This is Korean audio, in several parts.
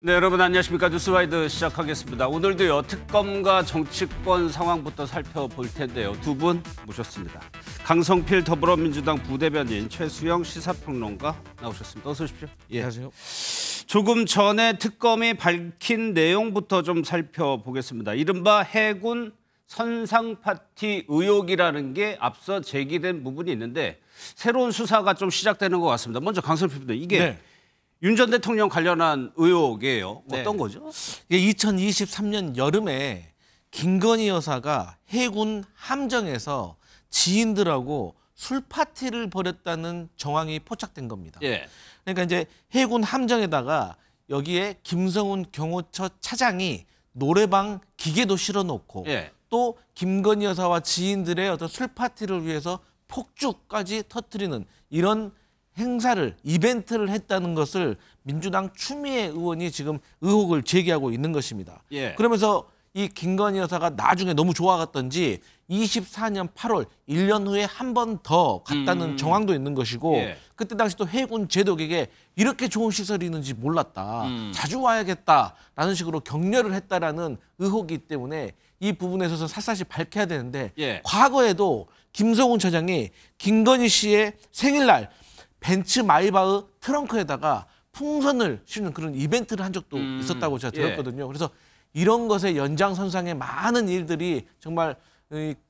네, 여러분 안녕하십니까. 뉴스와이드 시작하겠습니다. 오늘도요, 특검과 정치권 상황부터 살펴볼 텐데요. 두 분 모셨습니다. 강성필 더불어민주당 부대변인, 최수영 시사평론가 나오셨습니다. 어서 오십시오. 예. 안녕하세요. 조금 전에 특검이 밝힌 내용부터 좀 살펴보겠습니다. 이른바 해군 선상파티 의혹이라는 게 앞서 제기된 부분이 있는데 새로운 수사가 좀 시작되는 것 같습니다. 먼저 강성필 부대변인, 이게 윤 전 대통령 관련한 의혹이에요. 어떤 거죠? 2023년 여름에 김건희 여사가 해군 함정에서 지인들하고 술 파티를 벌였다는 정황이 포착된 겁니다. 예. 그러니까 이제 해군 함정에다가 여기에 김성훈 경호처 차장이 노래방 기계도 실어놓고 또 김건희 여사와 지인들의 어떤 술 파티를 위해서 폭죽까지 터뜨리는 이런 행사를, 이벤트를 했다는 것을 민주당 추미애 의원이 지금 의혹을 제기하고 있는 것입니다. 그러면서 이 김건희 여사가 나중에 너무 좋아갔던지 24년 8월 1년 후에 한 번 더 갔다는 정황도 있는 것이고 그때 당시 또 해군 제독에게 이렇게 좋은 시설이 있는지 몰랐다. 자주 와야겠다라는 식으로 격려를 했다라는 의혹이 있기 때문에 이 부분에 있어서 샅샅이 밝혀야 되는데 과거에도 김성훈 차장이 김건희 씨의 생일날 벤츠 마이바흐 트렁크에다가 풍선을 씌우는 그런 이벤트를 한 적도 있었다고 제가 들었거든요. 그래서 이런 것의 연장선상에 많은 일들이 정말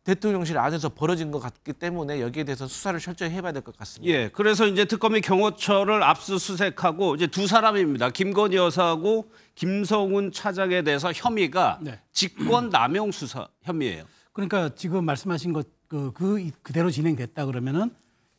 대통령실 안에서 벌어진 것 같기 때문에 여기에 대해서 수사를 철저히 해봐야 될 것 같습니다. 그래서 이제 특검이 경호처를 압수수색하고 이제 두 사람입니다. 김건희 여사하고 김성훈 차장에 대해서 혐의가 직권남용 수사 혐의예요. 그러니까 지금 말씀하신 것 그대로 진행됐다 그러면은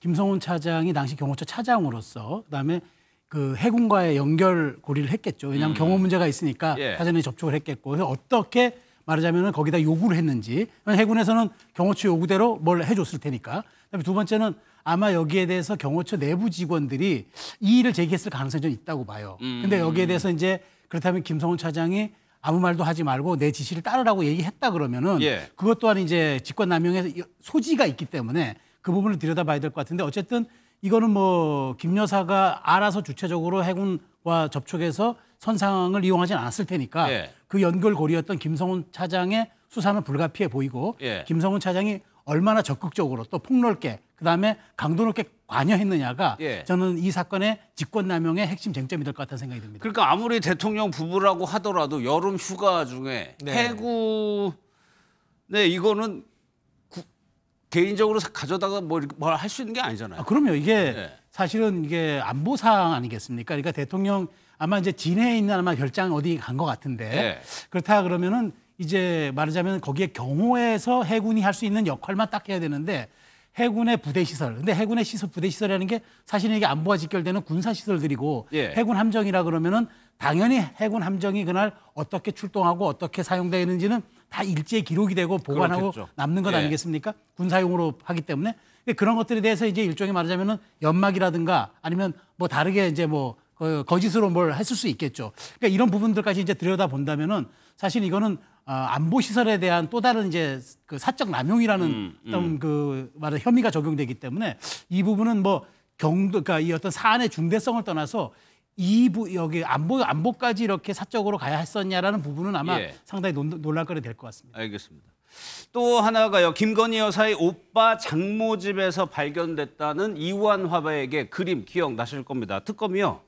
김성훈 차장이 당시 경호처 차장으로서 그다음에 그 해군과의 연결고리를 했겠죠. 왜냐하면 경호 문제가 있으니까 사전에 접촉을 했겠고, 그래서 어떻게 말하자면 거기다 요구를 했는지, 해군에서는 경호처 요구대로 뭘 해줬을 테니까. 그다음에 두 번째는 아마 여기에 대해서 경호처 내부 직원들이 이의를 제기했을 가능성이 좀 있다고 봐요. 근데 여기에 대해서 이제 그렇다면 김성훈 차장이 아무 말도 하지 말고 내 지시를 따르라고 얘기했다 그러면은 그것 또한 이제 직권남용의 소지가 있기 때문에 그 부분을 들여다봐야 될 것 같은데, 어쨌든 이거는 뭐 김 여사가 알아서 주체적으로 해군과 접촉해서 선상을 이용하지는 않았을 테니까 그 연결고리였던 김성훈 차장의 수사는 불가피해 보이고 김성훈 차장이 얼마나 적극적으로 또 폭넓게 그다음에 강도 높게 관여했느냐가 저는 이 사건의 직권남용의 핵심 쟁점이 될 것 같다는 생각이 듭니다. 그러니까 아무리 대통령 부부라고 하더라도 여름 휴가 중에 해군에 이거는 개인적으로 가져다가 뭘 할 수 있는 게 아니잖아요. 그럼요. 이게 사실은 이게 안보 사항 아니겠습니까? 그러니까 대통령 아마 이제 진해에 있는 아마 결장 어디 간 것 같은데 그렇다 그러면은 이제 말하자면 거기에 경호에서 해군이 할 수 있는 역할만 딱 해야 되는데, 해군의 부대 시설, 근데 해군의 부대 시설이라는 게 사실은 이게 안보와 직결되는 군사 시설들이고 해군 함정이라 그러면은 당연히 해군 함정이 그날 어떻게 출동하고 어떻게 사용되는지는 다 일제히 기록이 되고 보관하고 남는 것 아니겠습니까? 군사용으로 하기 때문에 그런 것들에 대해서 이제 일종의 말하자면은 연막이라든가 아니면 뭐 다르게 이제 뭐 거짓으로 뭘 했을 수 있겠죠. 그러니까 이런 부분들까지 이제 들여다 본다면은 사실 이거는 안보 시설에 대한 또 다른 이제 그 사적 남용이라는 어떤 그 말은 혐의가 적용되기 때문에 이 부분은 뭐 그러니까 이 어떤 사안의 중대성을 떠나서 여기 안보까지 이렇게 사적으로 가야 했었냐라는 부분은 아마 상당히 논란거리 될 것 같습니다. 알겠습니다. 또 하나가요. 김건희 여사의 오빠 장모 집에서 발견됐다는 이완 화백의 그림 기억나실 겁니다. 특검이요,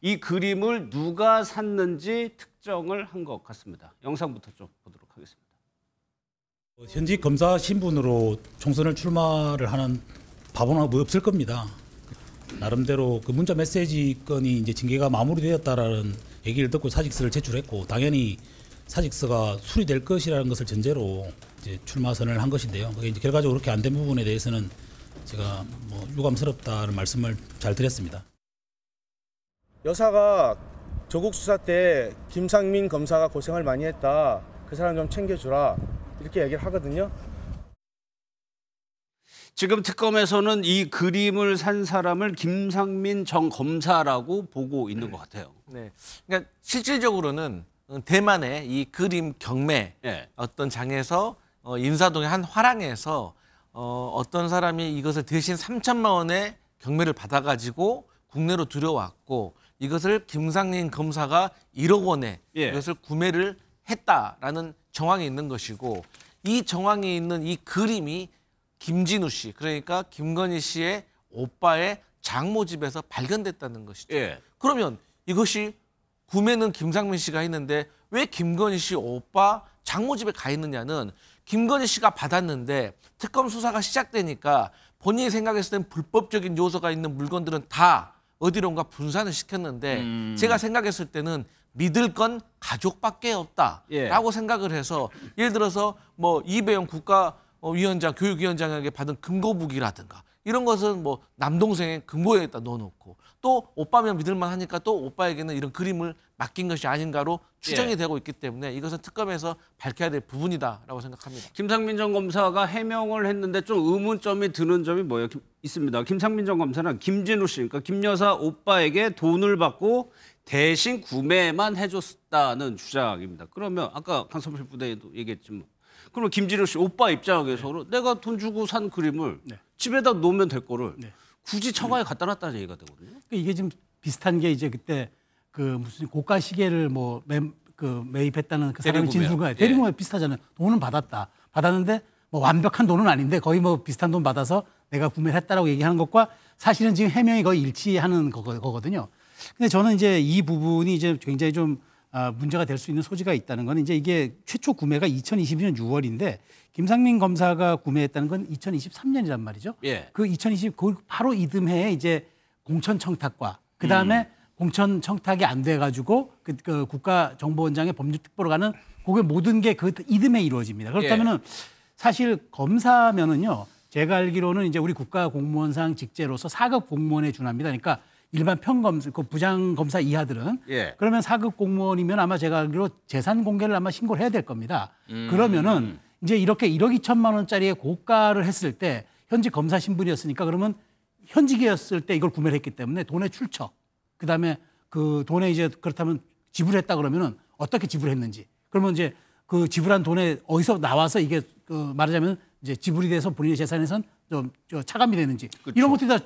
이 그림을 누가 샀는지 특정을 한 것 같습니다. 영상부터 좀 보도록 하겠습니다. 현직 검사 신분으로 총선을 출마를 하는 바보는 뭐 없을 겁니다. 나름대로 그 문자 메시지 건이 이제 징계가 마무리되었다라는 얘기를 듣고 사직서를 제출했고, 당연히 사직서가 수리될 것이라는 것을 전제로 이제 출마 선언을 한 것인데요. 그게 이제 결과적으로 그렇게 안 된 부분에 대해서는 제가 뭐 유감스럽다는 말씀을 잘 드렸습니다. 여사가 조국 수사 때 김상민 검사가 고생을 많이 했다, 그 사람 좀 챙겨주라, 이렇게 얘기를 하거든요. 지금 특검에서는 이 그림을 산 사람을 김상민 전 검사라고 보고 있는 것 같아요. 그러니까 실질적으로는 대만의 이 그림 경매 어떤 장에서 인사동의 한 화랑에서 어떤 사람이 이것을 대신 3천만 원의 경매를 받아가지고 국내로 들여왔고, 이것을 김상민 검사가 1억 원에 예. 이것을 구매를 했다라는 정황이 있는 것이고 이 정황이 있는 이 그림이 김진우 씨 그러니까 김건희 씨의 오빠의 장모 집에서 발견됐다는 것이죠. 예. 그러면 이것이 구매는 김상민 씨가 했는데 왜 김건희 씨 오빠 장모 집에 가 있느냐는 김건희 씨가 받았는데 특검 수사가 시작되니까 본인이 생각했을 땐 불법적인 요소가 있는 물건들은 다 어디론가 분산을 시켰는데 제가 생각했을 때는 믿을 건 가족밖에 없다라고 생각을 해서 예를 들어서 뭐 이배용 국가위원장, 교육위원장에게 받은 금고무기라든가 이런 것은 뭐 남동생의 금고에다 넣어놓고 또 오빠면 믿을만 하니까 또 오빠에게는 이런 그림을 맡긴 것이 아닌가로 추정이 되고 있기 때문에 이것은 특검에서 밝혀야 될 부분이다라고 생각합니다. 김상민 전 검사가 해명을 했는데 좀 의문점이 드는 점이 뭐예요? 있습니다. 김상민 전 검사는 김진우 씨, 그러니까 김 여사 오빠에게 돈을 받고 대신 구매만 해줬다는 주장입니다. 그러면 아까 강성필 부대에도 얘기했지만 그러면 김진우 씨 오빠 입장에서는 내가 돈 주고 산 그림을 집에다 놓으면 될 거를 굳이 처가에 갖다 놨다는 얘기가 되거든요. 이게 좀 비슷한 게 이제 그때 그 무슨 고가 시계를 뭐 매입했다는 그 사람의 진술과 대리구매 비슷하잖아요. 돈은 받았는데 뭐 완벽한 돈은 아닌데 거의 뭐 비슷한 돈 받아서 내가 구매를 했다라고 얘기하는 것과 사실은 지금 해명이 거의 일치하는 거거든요. 근데 저는 이제 이 부분이 이제 굉장히 좀 문제가 될 수 있는 소지가 있다는 건 이제 이게 최초 구매가 2022년 6월인데 김상민 검사가 구매했다는 건 2023년이란 말이죠. 예. 그 바로 이듬해에 이제 공천 청탁과 그 다음에 공천 청탁이 안 돼가지고 그 국가정보원장의 법률특보로 가는 그게 모든 게 그 이듬해에 이루어집니다. 그렇다면은 사실 검사면은요, 제가 알기로는 이제 우리 국가공무원상 직제로서 4급 공무원에 준합니다. 그러니까 일반 평검사, 그 부장검사 이하들은 그러면 4급 공무원이면 아마 제가 알기로 재산 공개를 아마 신고를 해야 될 겁니다. 그러면은 이제 이렇게 1억 2천만 원짜리의 고가를 했을 때 현직 검사 신분이었으니까 그러면 현직이었을 때 이걸 구매를 했기 때문에 돈의 출처, 그다음에 그 돈에 이제 그렇다면 지불했다 그러면은 어떻게 지불했는지, 그러면 이제 그 지불한 돈에 어디서 나와서 이게 그 말하자면 이제 지불이 돼서 본인의 재산에선 좀 차감이 되는지 그렇죠. 이런 것들이 다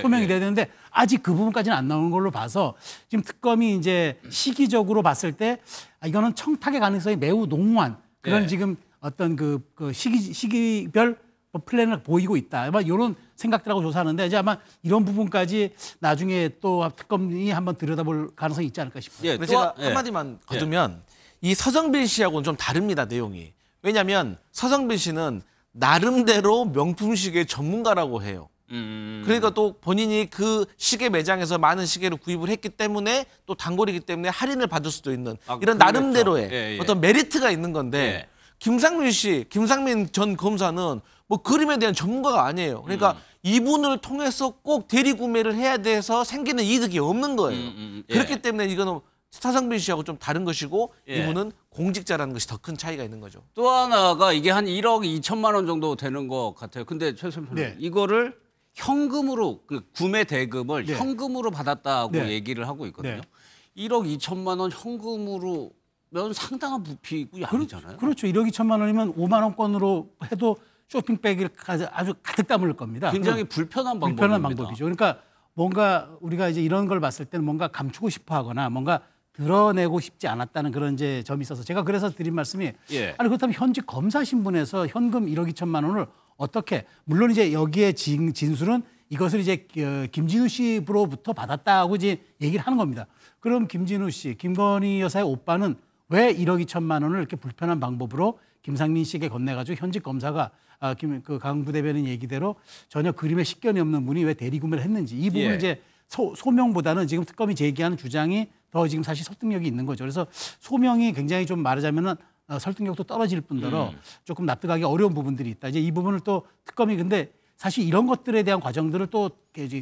소명이 돼야 되는데 아직 그 부분까지는 안 나오는 걸로 봐서 지금 특검이 이제 시기적으로 봤을 때 이거는 청탁의 가능성이 매우 농후한 그런 지금 어떤 그 시기별 플랜을 보이고 있다. 아마 이런 생각들하고 조사하는데 이제 아마 이런 부분까지 나중에 또 특검이 한번 들여다볼 가능성이 있지 않을까 싶어요. 제가 한마디만 거두면 이 서정빈 씨하고는 좀 다릅니다, 내용이. 왜냐하면 서정빈 씨는 나름대로 명품 시계 전문가라고 해요. 그러니까 또 본인이 그 시계 매장에서 많은 시계를 구입을 했기 때문에 또 단골이기 때문에 할인을 받을 수도 있는 이런 나름대로의 어떤 메리트가 있는 건데 김상민 전 검사는 뭐 그림에 대한 전문가가 아니에요. 그러니까 이분을 통해서 꼭 대리 구매를 해야 돼서 생기는 이득이 없는 거예요. 그렇기 때문에 이거는 서정빈 씨하고 좀 다른 것이고 이분은 공직자라는 것이 더 큰 차이가 있는 거죠. 또 하나가 이게 한 1억 2천만 원 정도 되는 것 같아요. 근데 최선표 이거를 현금으로 그 구매 대금을 현금으로 받았다고 얘기를 하고 있거든요. 1억 2천만 원 현금으로면 상당한 부피고 양이잖아요. 그렇죠. 1억 2천만 원이면 5만 원권으로 해도 쇼핑백을 아주 가득 담을 겁니다. 굉장히 불편한 방법이죠. 그러니까 뭔가 우리가 이제 이런 걸 봤을 때는 뭔가 감추고 싶어 하거나 뭔가 드러내고 싶지 않았다는 그런 이제 점이 있어서 제가 그래서 드린 말씀이 아니 그렇다면 현직 검사 신분에서 현금 1억 2천만 원을 어떻게 물론 이제 여기에 진술은 이것을 이제 김진우 씨로부터 받았다고 이제 얘기를 하는 겁니다. 그럼 김진우 씨, 김건희 여사의 오빠는 왜 1억 2천만 원을 이렇게 불편한 방법으로 김상민 씨에게 건네가지고 현직 검사가 강 부대변인 얘기대로 전혀 그림에 식견이 없는 분이 왜 대리구매를 했는지 이 부분을 이제 소명보다는 지금 특검이 제기하는 주장이 더 지금 사실 설득력이 있는 거죠. 그래서 소명이 굉장히 좀 말하자면은 설득력도 떨어질 뿐더러 조금 납득하기 어려운 부분들이 있다. 이제 이 부분을 또 특검이 근데 사실 이런 것들에 대한 과정들을 또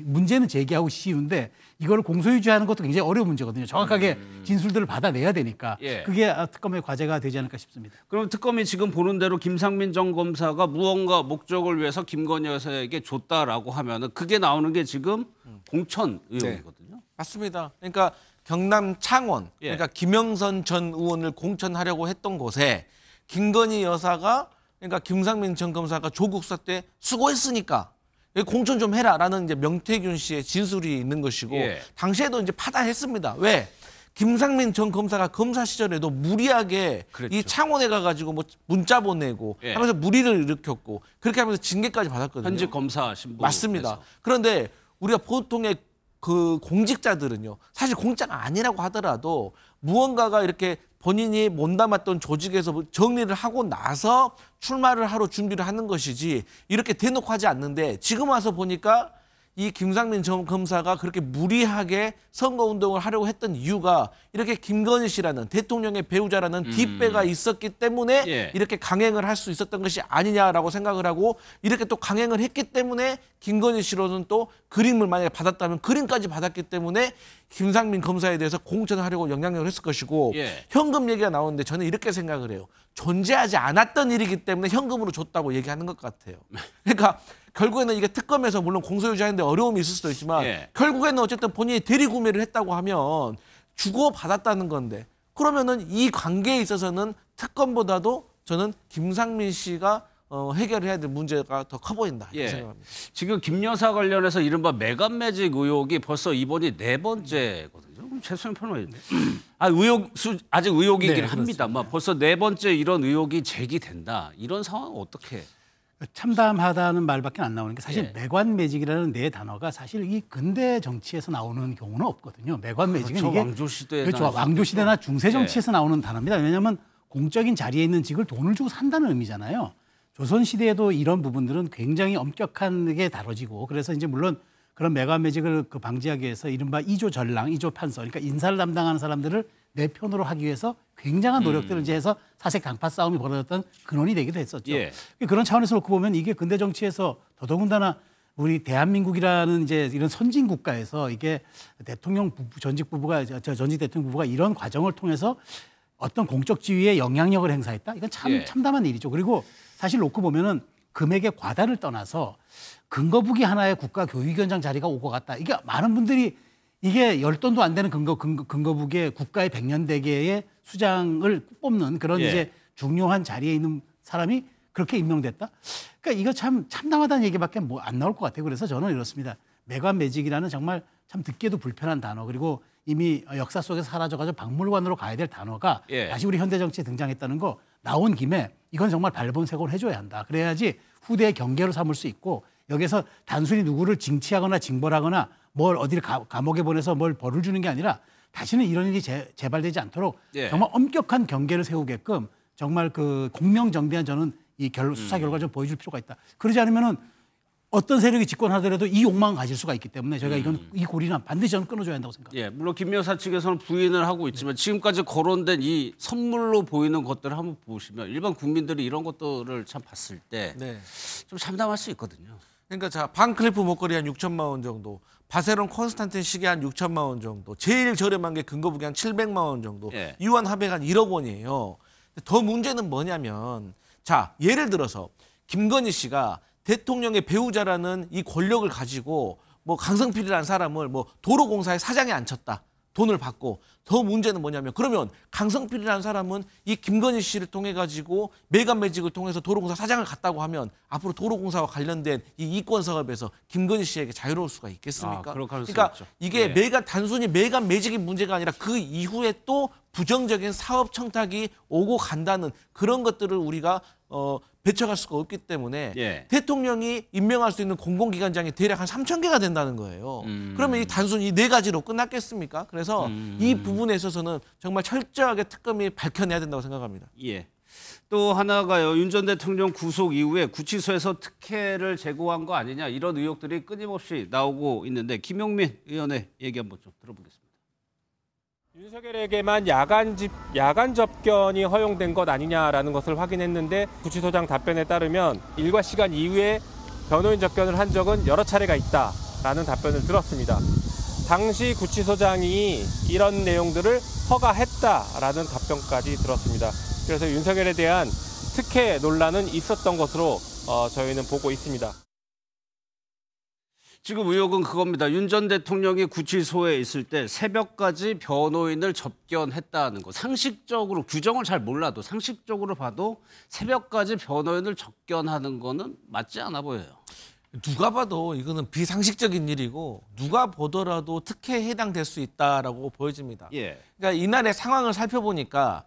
문제는 제기하고 쉬운데 이걸 공소유지하는 것도 굉장히 어려운 문제거든요. 정확하게 진술들을 받아내야 되니까 그게 특검의 과제가 되지 않을까 싶습니다. 그럼 특검이 지금 보는 대로 김상민 전 검사가 무언가 목적을 위해서 김건희 여사에게 줬다라고 하면은 그게 나오는 게 지금 공천 의혹이거든요. 맞습니다. 그러니까 경남 창원, 그러니까 김영선 전 의원을 공천하려고 했던 곳에 김건희 여사가 그러니까 김상민 전 검사가 조국 수사 때 수고했으니까 공천 좀 해라라는 이제 명태균 씨의 진술이 있는 것이고 예. 당시에도 이제 파다했습니다. 왜? 김상민 전 검사가 검사 시절에도 무리하게 그랬죠. 이 창원에 가가지고 뭐 문자 보내고 예. 하면서 무리를 일으켰고 그렇게 하면서 징계까지 받았거든요. 현직 검사 신분. 맞습니다. 그런데 우리가 보통의 그 공직자들은요, 사실 공짜가 아니라고 하더라도 무언가가 이렇게 본인이 몸담았던 조직에서 정리를 하고 나서 출마를 하러 준비를 하는 것이지 이렇게 대놓고 하지 않는데 지금 와서 보니까 이 김상민 전 검사가 그렇게 무리하게 선거운동을 하려고 했던 이유가 이렇게 김건희 씨라는 대통령의 배우자라는 뒷배가 있었기 때문에 예. 이렇게 강행을 할 수 있었던 것이 아니냐라고 생각을 하고 이렇게 또 강행을 했기 때문에 김건희 씨로는 또 그림을 만약에 받았다면 그림까지 받았기 때문에 김상민 검사에 대해서 공천을 하려고 영향력을 했을 것이고 예. 현금 얘기가 나오는데 저는 이렇게 생각을 해요. 존재하지 않았던 일이기 때문에 현금으로 줬다고 얘기하는 것 같아요. 그러니까 결국에는 이게 특검에서 물론 공소유지하는데 어려움이 있을 수도 있지만 예. 결국에는 어쨌든 본인이 대리구매를 했다고 하면 주고 받았다는 건데 그러면은 이 관계에 있어서는 특검보다도 저는 김상민 씨가 해결해야 될 문제가 더 커 보인다 이렇게 예. 생각합니다. 지금 김 여사 관련해서 이른바 매간매직 의혹이 벌써 이번이 4번째거든요. 그럼 최소한 편은 아직 의혹이긴 네, 합니다. 뭐 벌써 4번째 이런 의혹이 제기된다. 이런 상황은 어떻게? 참담하다는 말밖에 안 나오는 게 사실 예. 매관매직이라는 네 단어가 사실 이 근대 정치에서 나오는 경우는 없거든요. 매관매직은 그렇죠. 이게 왕조 시대나 그렇죠. 왕조 시대나 중세 정치에서 나오는 단어입니다. 왜냐하면 공적인 자리에 있는 직을 돈을 주고 산다는 의미잖아요. 조선 시대에도 이런 부분들은 굉장히 엄격하게 다뤄지고 그래서 이제 물론 그런 매관매직을 방지하기 위해서 이른바 이조 전랑, 이조 판서, 그러니까 인사를 담당하는 사람들을 내 편으로 하기 위해서 굉장한 노력들을 이제 해서 사색 당파 싸움이 벌어졌던 근원이 되기도 했었죠. 예. 그런 차원에서 놓고 보면 이게 근대 정치에서 더더군다나 우리 대한민국이라는 이제 이런 선진 국가에서 이게 대통령 부부, 전직 대통령 부부가 이런 과정을 통해서 어떤 공적 지위에 영향력을 행사했다. 이건 참 예. 참담한 일이죠. 그리고 사실 놓고 보면은 금액의 과다를 떠나서 근거부기 하나의 국가교육위원장 자리가 오고 갔다. 이게 많은 분들이 이게 10돈도 안 되는 근거부기에 국가의 100년대계의 수장을 뽑는 그런 예. 이제 중요한 자리에 있는 사람이 그렇게 임명됐다. 그러니까 이거 참 참담하다는 얘기밖에 뭐 안 나올 것 같아요. 그래서 저는 이렇습니다. 매관매직이라는 정말 참 듣기에도 불편한 단어 그리고 이미 역사 속에서 사라져가지고 박물관으로 가야 될 단어가 예. 다시 우리 현대 정치에 등장했다는 거 나온 김에 이건 정말 발본색을 해줘야 한다. 그래야지 후대의 경계로 삼을 수 있고 여기서 단순히 누구를 징치하거나 징벌하거나 뭘 어디를 감옥에 보내서 뭘 벌을 주는 게 아니라 다시는 이런 일이 재발되지 않도록 예. 정말 엄격한 경계를 세우게끔 정말 그 공명정대한 저는 이 수사 결과를 좀 보여줄 필요가 있다. 그러지 않으면은 어떤 세력이 집권하더라도 이 욕망을 가질 수가 있기 때문에 저희가 이 고리는 반드시 저는 끊어줘야 한다고 생각합니다. 예, 물론 김 여사 측에서는 부인을 하고 있지만 지금까지 거론된 이 선물로 보이는 것들을 한번 보시면 일반 국민들이 이런 것들을 참 봤을 때 좀 참담할 수 있거든요. 그러니까 자 반클리프 목걸이 한 6천만 원 정도, 바세론 콘스탄틴 시계 한 6천만 원 정도, 제일 저렴한 게 근거부기 한 700만 원 정도, 예. 유한 화백 한 1억 원이에요. 더 문제는 뭐냐면 자 예를 들어서 김건희 씨가 대통령의 배우자라는 이 권력을 가지고 뭐 강성필이라는 사람을 뭐 도로공사의 사장에 앉혔다. 돈을 받고 더 문제는 뭐냐면 그러면 강성필이라는 사람은 이 김건희 씨를 통해 가지고 매간매직을 통해서 도로공사 사장을 갔다고 하면 앞으로 도로공사와 관련된 이 이권 사업에서 김건희 씨에게 자유로울 수가 있겠습니까? 그럴 가능성이 그러니까 있죠. 이게 예. 단순히 매간매직이 문제가 아니라 그 이후에 또 부정적인 사업 청탁이 오고 간다는 그런 것들을 우리가 배척할 수가 없기 때문에 예. 대통령이 임명할 수 있는 공공기관장이 대략 한 3,000개가 된다는 거예요. 그러면 이 단순히 이 4가지로 끝났겠습니까? 그래서 이 부분에 있어서는 정말 철저하게 특검이 밝혀내야 된다고 생각합니다. 예. 또 하나가요. 윤 전 대통령 구속 이후에 구치소에서 특혜를 제공한 거 아니냐 이런 의혹들이 끊임없이 나오고 있는데 김용민 의원의 얘기 한번 좀 들어보겠습니다. 윤석열에게만 야간 접견이 허용된 것 아니냐라는 것을 확인했는데 구치소장 답변에 따르면 일과 시간 이후에 변호인 접견을 한 적은 여러 차례가 있다라는 답변을 들었습니다. 당시 구치소장이 이런 내용들을 허가했다라는 답변까지 들었습니다. 그래서 윤석열에 대한 특혜 논란은 있었던 것으로 저희는 보고 있습니다. 지금 의혹은 그겁니다. 윤 전 대통령이 구치소에 있을 때 새벽까지 변호인을 접견했다는 거. 상식적으로 규정을 잘 몰라도 상식적으로 봐도 새벽까지 변호인을 접견하는 거는 맞지 않아 보여요. 누가 봐도 이거는 비상식적인 일이고 누가 보더라도 특혜에 해당될 수 있다라고 보여집니다. 예. 그러니까 이날의 상황을 살펴보니까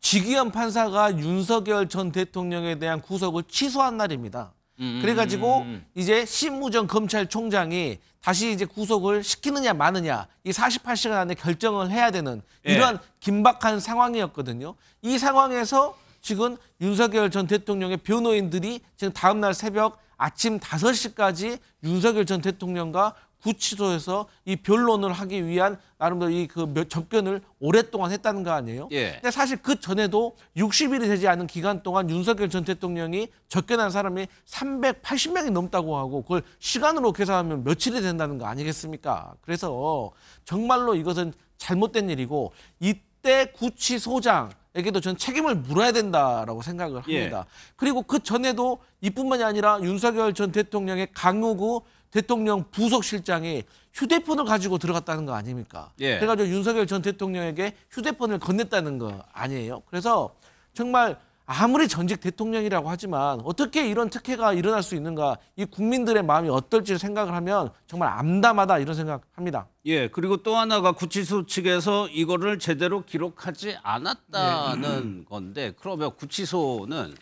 지기현 판사가 윤석열 전 대통령에 대한 구속을 취소한 날입니다. 그래가지고 이제 심우정 검찰총장이 다시 이제 구속을 시키느냐 마느냐 이 48시간 안에 결정을 해야 되는 이러한 긴박한 상황이었거든요. 이 상황에서 지금 윤석열 전 대통령의 변호인들이 지금 다음 날 새벽 아침 5시까지 윤석열 전 대통령과 구치소에서 이 변론을 하기 위한 나름대로 이 접견을 오랫동안 했다는 거 아니에요? 예. 근데 사실 그 전에도 60일이 되지 않은 기간 동안 윤석열 전 대통령이 접견한 사람이 380명이 넘다고 하고 그걸 시간으로 계산하면 며칠이 된다는 거 아니겠습니까? 그래서 정말로 이것은 잘못된 일이고 이때 구치소장에게도 전 책임을 물어야 된다라고 생각을 합니다. 그리고 그 전에도 이뿐만이 아니라 윤석열 전 대통령의 강요구 대통령 부속실장이 휴대폰을 가지고 들어갔다는 거 아닙니까? 그래가지고 윤석열 전 대통령에게 휴대폰을 건넸다는 거 아니에요? 그래서 정말 아무리 전직 대통령이라고 하지만 어떻게 이런 특혜가 일어날 수 있는가 이 국민들의 마음이 어떨지 생각을 하면 정말 암담하다 이런 생각합니다. 예, 그리고 또 하나가 구치소 측에서 이거를 제대로 기록하지 않았다는 건데 그러면 구치소는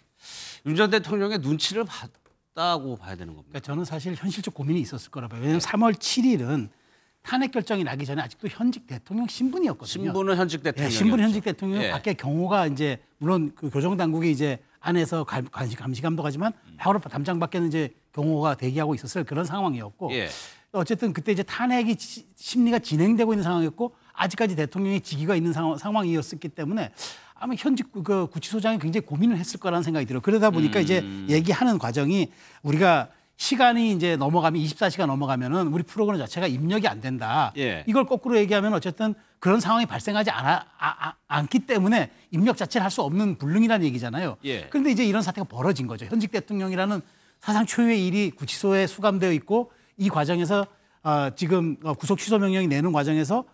윤 전 대통령의 눈치를 봤다고 봐야 되는 겁니다. 그러니까 저는 사실 현실적 고민이 있었을 거라 봐요. 왜냐하면 3월 7일은 탄핵 결정이 나기 전에 아직도 현직 대통령 신분이었거든요. 신분은 현직 대통령. 신분 현직 대통령 밖에 경호가 이제 물론 그 교정 당국이 이제 안에서 감시 감독하지만 바로 담장 밖에는 이제 경호가 대기하고 있었을 그런 상황이었고 어쨌든 그때 이제 탄핵이 심리가 진행되고 있는 상황이었고 아직까지 대통령의 직위가 있는 상황이었기 때문에 아마 현직 그 구치소장이 굉장히 고민을 했을 거라는 생각이 들어요. 그러다 보니까 이제 얘기하는 과정이 우리가 시간이 이제 넘어가면 24시간 넘어가면은 우리 프로그램 자체가 입력이 안 된다. 이걸 거꾸로 얘기하면 어쨌든 그런 상황이 발생하지 않기 때문에 입력 자체를 할 수 없는 불능이라는 얘기잖아요. 그런데 이제 이런 사태가 벌어진 거죠. 현직 대통령이라는 사상 초유의 일이 구치소에 수감되어 있고 이 과정에서 지금 구속 취소 명령이 내는 과정에서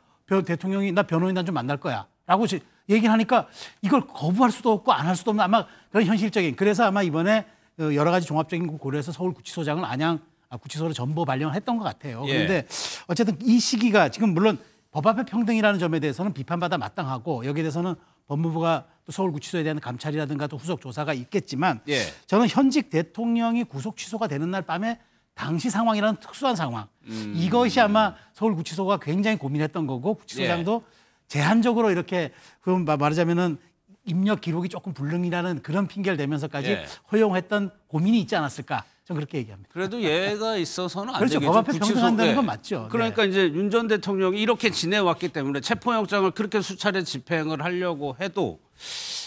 대통령이 나 변호인단 좀 만날 거야라고 얘기를 하니까 이걸 거부할 수도 없고 안 할 수도 없는 아마 그런 현실적인 그래서 아마 이번에 여러 가지 종합적인 거 고려해서 서울 구치소장을 안양 구치소로 전보 발령을 했던 것 같아요. 그런데 어쨌든 이 시기가 지금 물론 법 앞에 평등이라는 점에 대해서는 비판받아 마땅하고 여기에 대해서는 법무부가 또 서울 구치소에 대한 감찰이라든가 또 후속 조사가 있겠지만 저는 현직 대통령이 구속 취소가 되는 날 밤에 당시 상황이라는 특수한 상황 이것이 아마 서울 구치소가 굉장히 고민했던 거고 구치소장도 제한적으로 이렇게 그럼 말하자면은 입력 기록이 조금 불능이라는 그런 핑계를 대면서까지 허용했던 고민이 있지 않았을까? 저는 그렇게 얘기합니다. 그래도 예가 있어서는 안 그렇죠. 되겠죠. 법 앞에 평등한다는 건 맞죠. 그러니까 이제 윤 전 대통령이 이렇게 지내왔기 때문에 체포영장을 그렇게 수차례 집행을 하려고 해도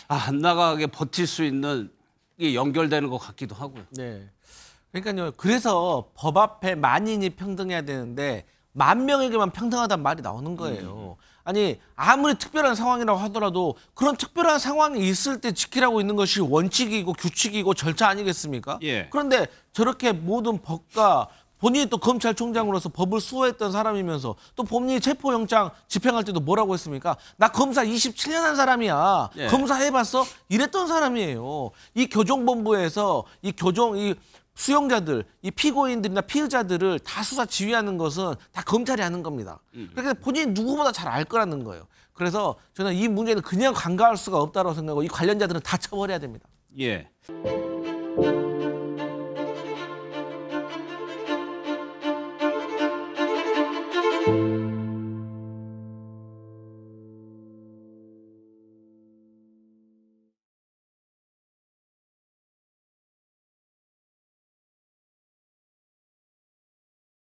안 나가게 버틸 수 있는 게 연결되는 것 같기도 하고요. 그러니까요. 그래서 법 앞에 만인이 평등해야 되는데 10,000명에게만 평등하다는 말이 나오는 거예요. 아니 아무리 특별한 상황이라고 하더라도 그런 특별한 상황이 있을 때 지키라고 있는 것이 원칙이고 규칙이고 절차 아니겠습니까? 그런데 저렇게 모든 법과 본인이 또 검찰총장으로서 법을 수호했던 사람이면서 또 본인이 체포영장 집행할 때도 뭐라고 했습니까? 나 검사 27년 한 사람이야. 검사 해봤어? 이랬던 사람이에요. 이 교정본부에서 이 수용자들, 이 피고인들이나 피의자들을 다 수사 지휘하는 것은 다 검찰이 하는 겁니다. 그러니까 본인이 누구보다 잘 알 거라는 거예요. 그래서 저는 이 문제는 그냥 간과할 수가 없다고 생각하고 이 관련자들은 다 처벌해야 됩니다.